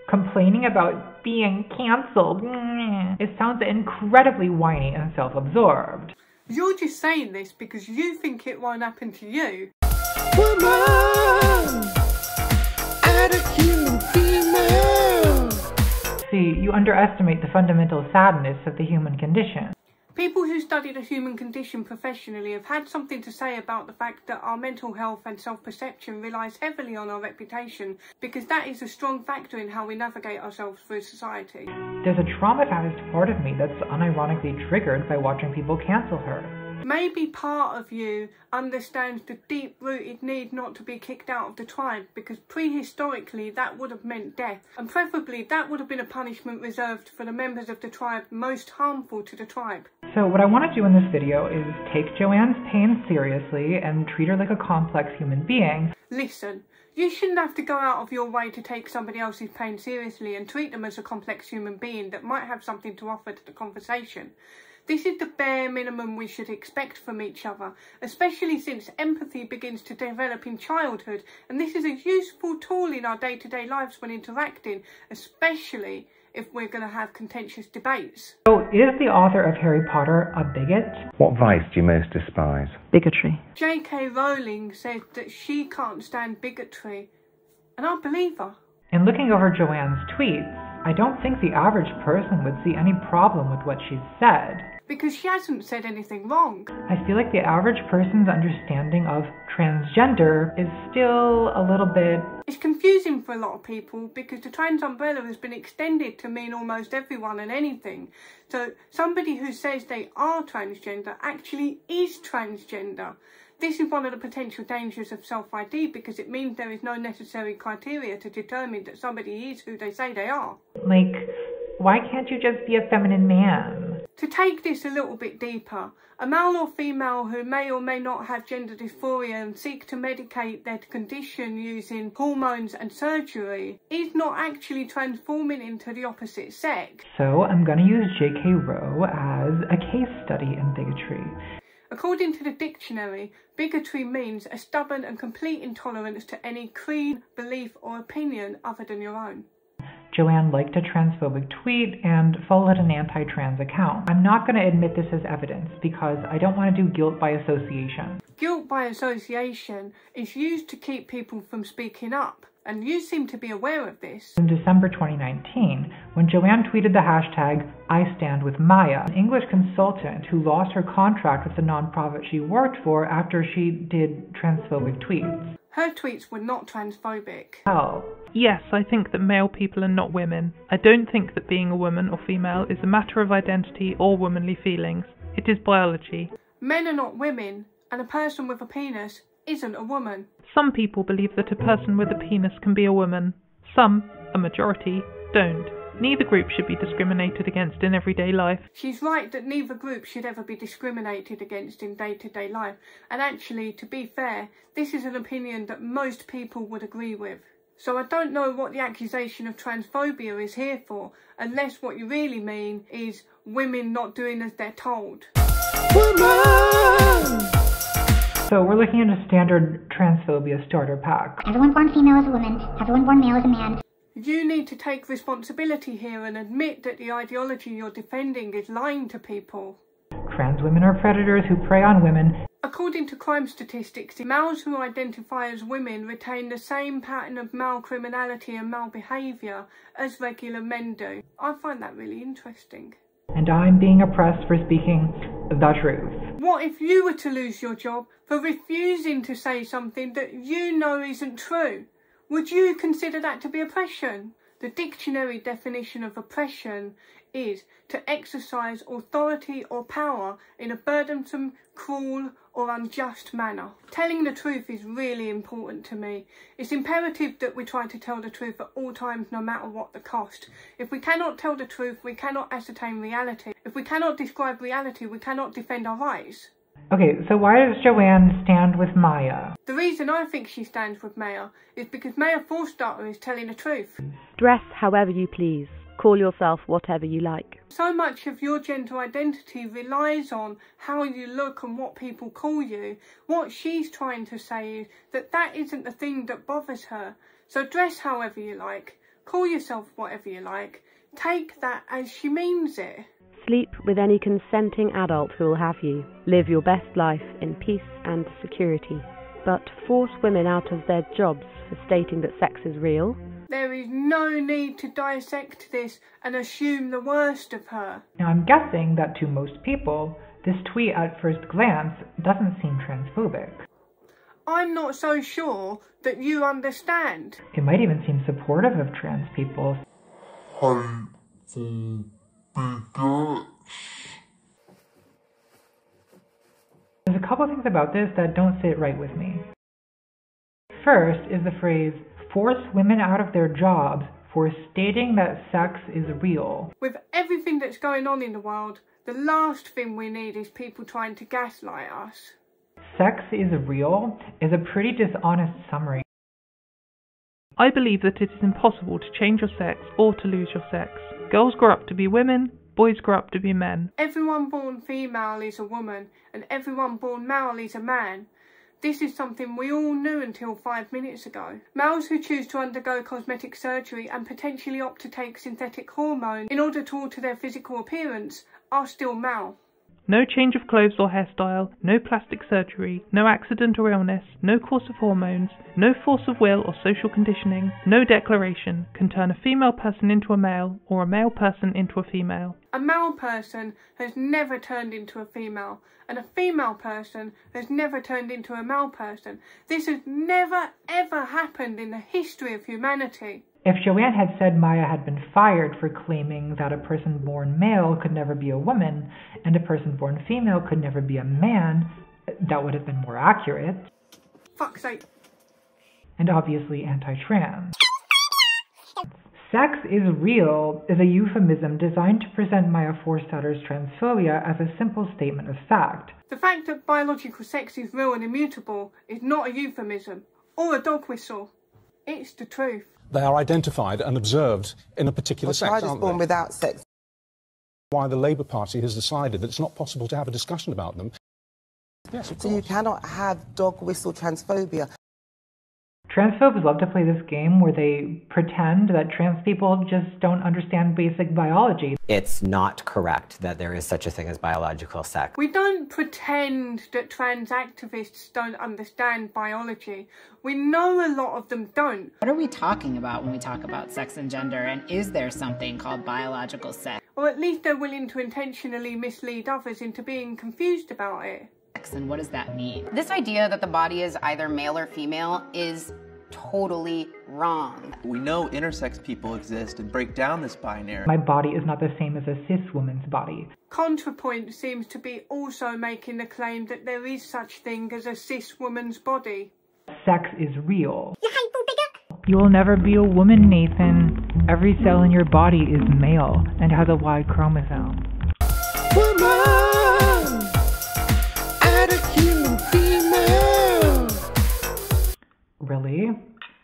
Complaining about being cancelled. It sounds incredibly whiny and self-absorbed. You're just saying this because you think it won't happen to you. Woman! Add a human female! See, you underestimate the fundamental sadness of the human condition. People who study the human condition professionally have had something to say about the fact that our mental health and self-perception relies heavily on our reputation, because that is a strong factor in how we navigate ourselves through society. There's a traumatized part of me that's unironically triggered by watching people cancel her. Maybe part of you understands the deep-rooted need not to be kicked out of the tribe, because prehistorically that would have meant death, and preferably that would have been a punishment reserved for the members of the tribe most harmful to the tribe. So what I want to do in this video is take Joanne's pain seriously and treat her like a complex human being. Listen, you shouldn't have to go out of your way to take somebody else's pain seriously and treat them as a complex human being that might have something to offer to the conversation. This is the bare minimum we should expect from each other, especially since empathy begins to develop in childhood, and this is a useful tool in our day-to-day lives when interacting, especially if we're going to have contentious debates. So, is the author of Harry Potter a bigot? What vice do you most despise? Bigotry. J.K. Rowling said that she can't stand bigotry, and I believe her. In looking over Joanne's tweets, I don't think the average person would see any problem with what she's said. Because she hasn't said anything wrong. I feel like the average person's understanding of transgender is still a little bit... It's confusing for a lot of people because the trans umbrella has been extended to mean almost everyone and anything. So somebody who says they are transgender actually is transgender. This is one of the potential dangers of self-ID because it means there is no necessary criteria to determine that somebody is who they say they are. Like, why can't you just be a feminine man? To take this a little bit deeper, a male or female who may or may not have gender dysphoria and seek to medicate their condition using hormones and surgery is not actually transforming into the opposite sex. So I'm going to use J.K. Rowe as a case study in bigotry. According to the dictionary, bigotry means a stubborn and complete intolerance to any creed, belief or opinion other than your own. Joanne liked a transphobic tweet and followed an anti-trans account. I'm not going to admit this as evidence because I don't want to do guilt by association. Guilt by association is used to keep people from speaking up, and you seem to be aware of this. In December 2019, when Joanne tweeted the hashtag #IStandWithMaya, an English consultant who lost her contract with the nonprofit she worked for after she did transphobic tweets. Her tweets were not transphobic. Hell. Yes, I think that male people are not women. I don't think that being a woman or female is a matter of identity or womanly feelings. It is biology. Men are not women, and a person with a penis isn't a woman. Some people believe that a person with a penis can be a woman. Some, a majority, don't. Neither group should be discriminated against in everyday life. She's right that neither group should ever be discriminated against in day-to-day life. And actually, to be fair, this is an opinion that most people would agree with. So I don't know what the accusation of transphobia is here for, unless what you really mean is women not doing as they're told. Woman! So we're looking at a standard transphobia starter pack. Everyone born female is a woman. Everyone born male is a man. You need to take responsibility here and admit that the ideology you're defending is lying to people. Trans women are predators who prey on women. According to crime statistics, males who identify as women retain the same pattern of male criminality and malbehaviour as regular men do. I find that really interesting. And I'm being oppressed for speaking the truth. What if you were to lose your job for refusing to say something that you know isn't true? Would you consider that to be oppression? The dictionary definition of oppression is to exercise authority or power in a burdensome, cruel or unjust manner. Telling the truth is really important to me. It's imperative that we try to tell the truth at all times, no matter what the cost. If we cannot tell the truth, we cannot ascertain reality. If we cannot describe reality, we cannot defend our rights. Okay, so why does Joanne stand with Maya? The reason I think she stands with Maya is because Maya Forstarter is telling the truth. Dress however you please. Call yourself whatever you like. So much of your gender identity relies on how you look and what people call you. What she's trying to say is that that isn't the thing that bothers her. So dress however you like, Call yourself whatever you like. Take that as she means it. Sleep with any consenting adult who will have you. Live your best life in peace and security. But force women out of their jobs for stating that sex is real? There is no need to dissect this and assume the worst of her. Now I'm guessing that to most people, this tweet at first glance doesn't seem transphobic. I'm not so sure that you understand. It might even seem supportive of trans people. There's a couple things about this that don't sit right with me. First is the phrase, force women out of their jobs for stating that sex is real. With everything that's going on in the world, the last thing we need is people trying to gaslight us. Sex is real is a pretty dishonest summary. I believe that it is impossible to change your sex or to lose your sex. Girls grow up to be women, boys grow up to be men. Everyone born female is a woman, and everyone born male is a man. This is something we all knew until 5 minutes ago. Males who choose to undergo cosmetic surgery and potentially opt to take synthetic hormones in order to alter their physical appearance are still male. No change of clothes or hairstyle, no plastic surgery, no accident or illness, no course of hormones, no force of will or social conditioning, no declaration can turn a female person into a male or a male person into a female. A male person has never turned into a female, and a female person has never turned into a male person. This has never ever happened in the history of humanity. If Joanne had said Maya had been fired for claiming that a person born male could never be a woman and a person born female could never be a man, that would have been more accurate. Fuck's sake. And obviously anti-trans. Sex is real is a euphemism designed to present Maya Forstatter's transphobia as a simple statement of fact. The fact that biological sex is real and immutable is not a euphemism or a dog whistle. It's the truth. They are identified and observed in a particular sex, child is aren't born they? without sex. Why the Labour Party has decided that it's not possible to have a discussion about them. Yes, of course. So you cannot have dog whistle transphobia. Transphobes love to play this game where they pretend that trans people just don't understand basic biology. It's not correct that there is such a thing as biological sex. We don't pretend that trans activists don't understand biology. We know a lot of them don't. What are we talking about when we talk about sex and gender, and is there something called biological sex? Or at least they're willing to intentionally mislead others into being confused about it. And what does that mean? This idea that the body is either male or female is totally wrong. We know intersex people exist and break down this binary. My body is not the same as a cis woman's body. ContraPoint seems to be also making the claim that there is such thing as a cis woman's body. Sex is real. You will never be a woman, Nathan. Every cell in your body is male and has a Y chromosome. Woman! Add a human female! Really?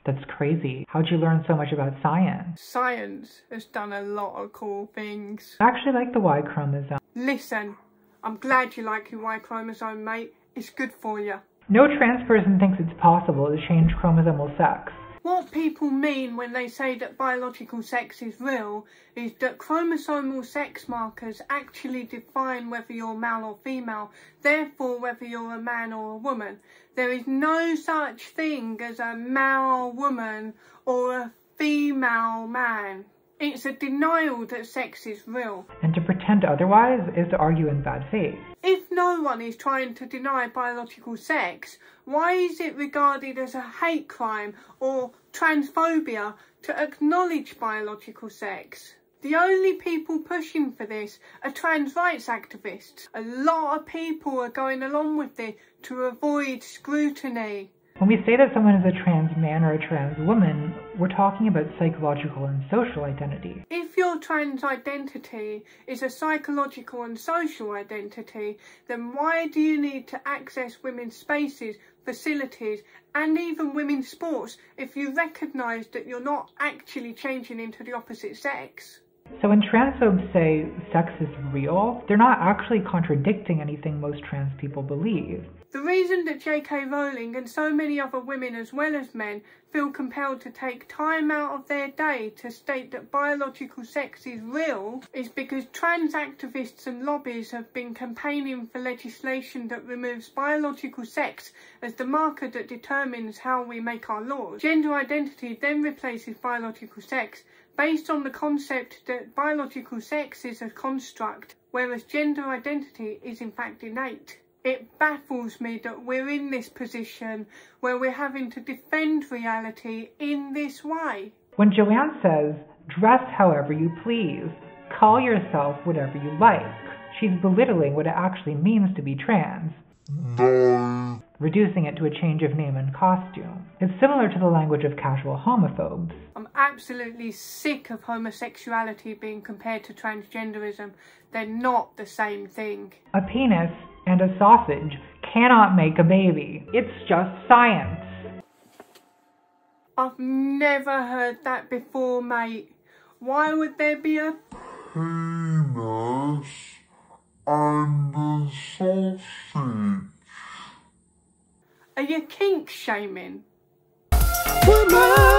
That's crazy. How'd you learn so much about science? Science has done a lot of cool things. I actually like the Y chromosome. Listen, I'm glad you like your Y chromosome, mate. It's good for you. No trans person thinks it's possible to change chromosomal sex. What people mean when they say that biological sex is real is that chromosomal sex markers actually define whether you're male or female, therefore whether you're a man or a woman. There is no such thing as a male woman or a female man. It's a denial that sex is real. And to pretend otherwise is to argue in bad faith. If no one is trying to deny biological sex, why is it regarded as a hate crime or transphobia to acknowledge biological sex? The only people pushing for this are trans rights activists. A lot of people are going along with this to avoid scrutiny. When we say that someone is a trans man or a trans woman, we're talking about psychological and social identity. If your trans identity is a psychological and social identity, then why do you need to access women's spaces, facilities, and even women's sports if you recognise that you're not actually changing into the opposite sex? So when transphobes say sex is real, they're not actually contradicting anything most trans people believe. The reason that J.K. Rowling and so many other women as well as men feel compelled to take time out of their day to state that biological sex is real is because trans activists and lobbies have been campaigning for legislation that removes biological sex as the marker that determines how we make our laws. Gender identity then replaces biological sex based on the concept that biological sex is a construct, whereas gender identity is in fact innate. It baffles me that we're in this position where we're having to defend reality in this way. When Joanne says, dress however you please, call yourself whatever you like, she's belittling what it actually means to be trans. No. Reducing it to a change of name and costume. It's similar to the language of casual homophobes. I'm absolutely sick of homosexuality being compared to transgenderism. They're not the same thing. A penis and a sausage cannot make a baby. It's just science. I've never heard that before, mate. Why would there be a penis and a sausage? Are you kink shaming? Woman!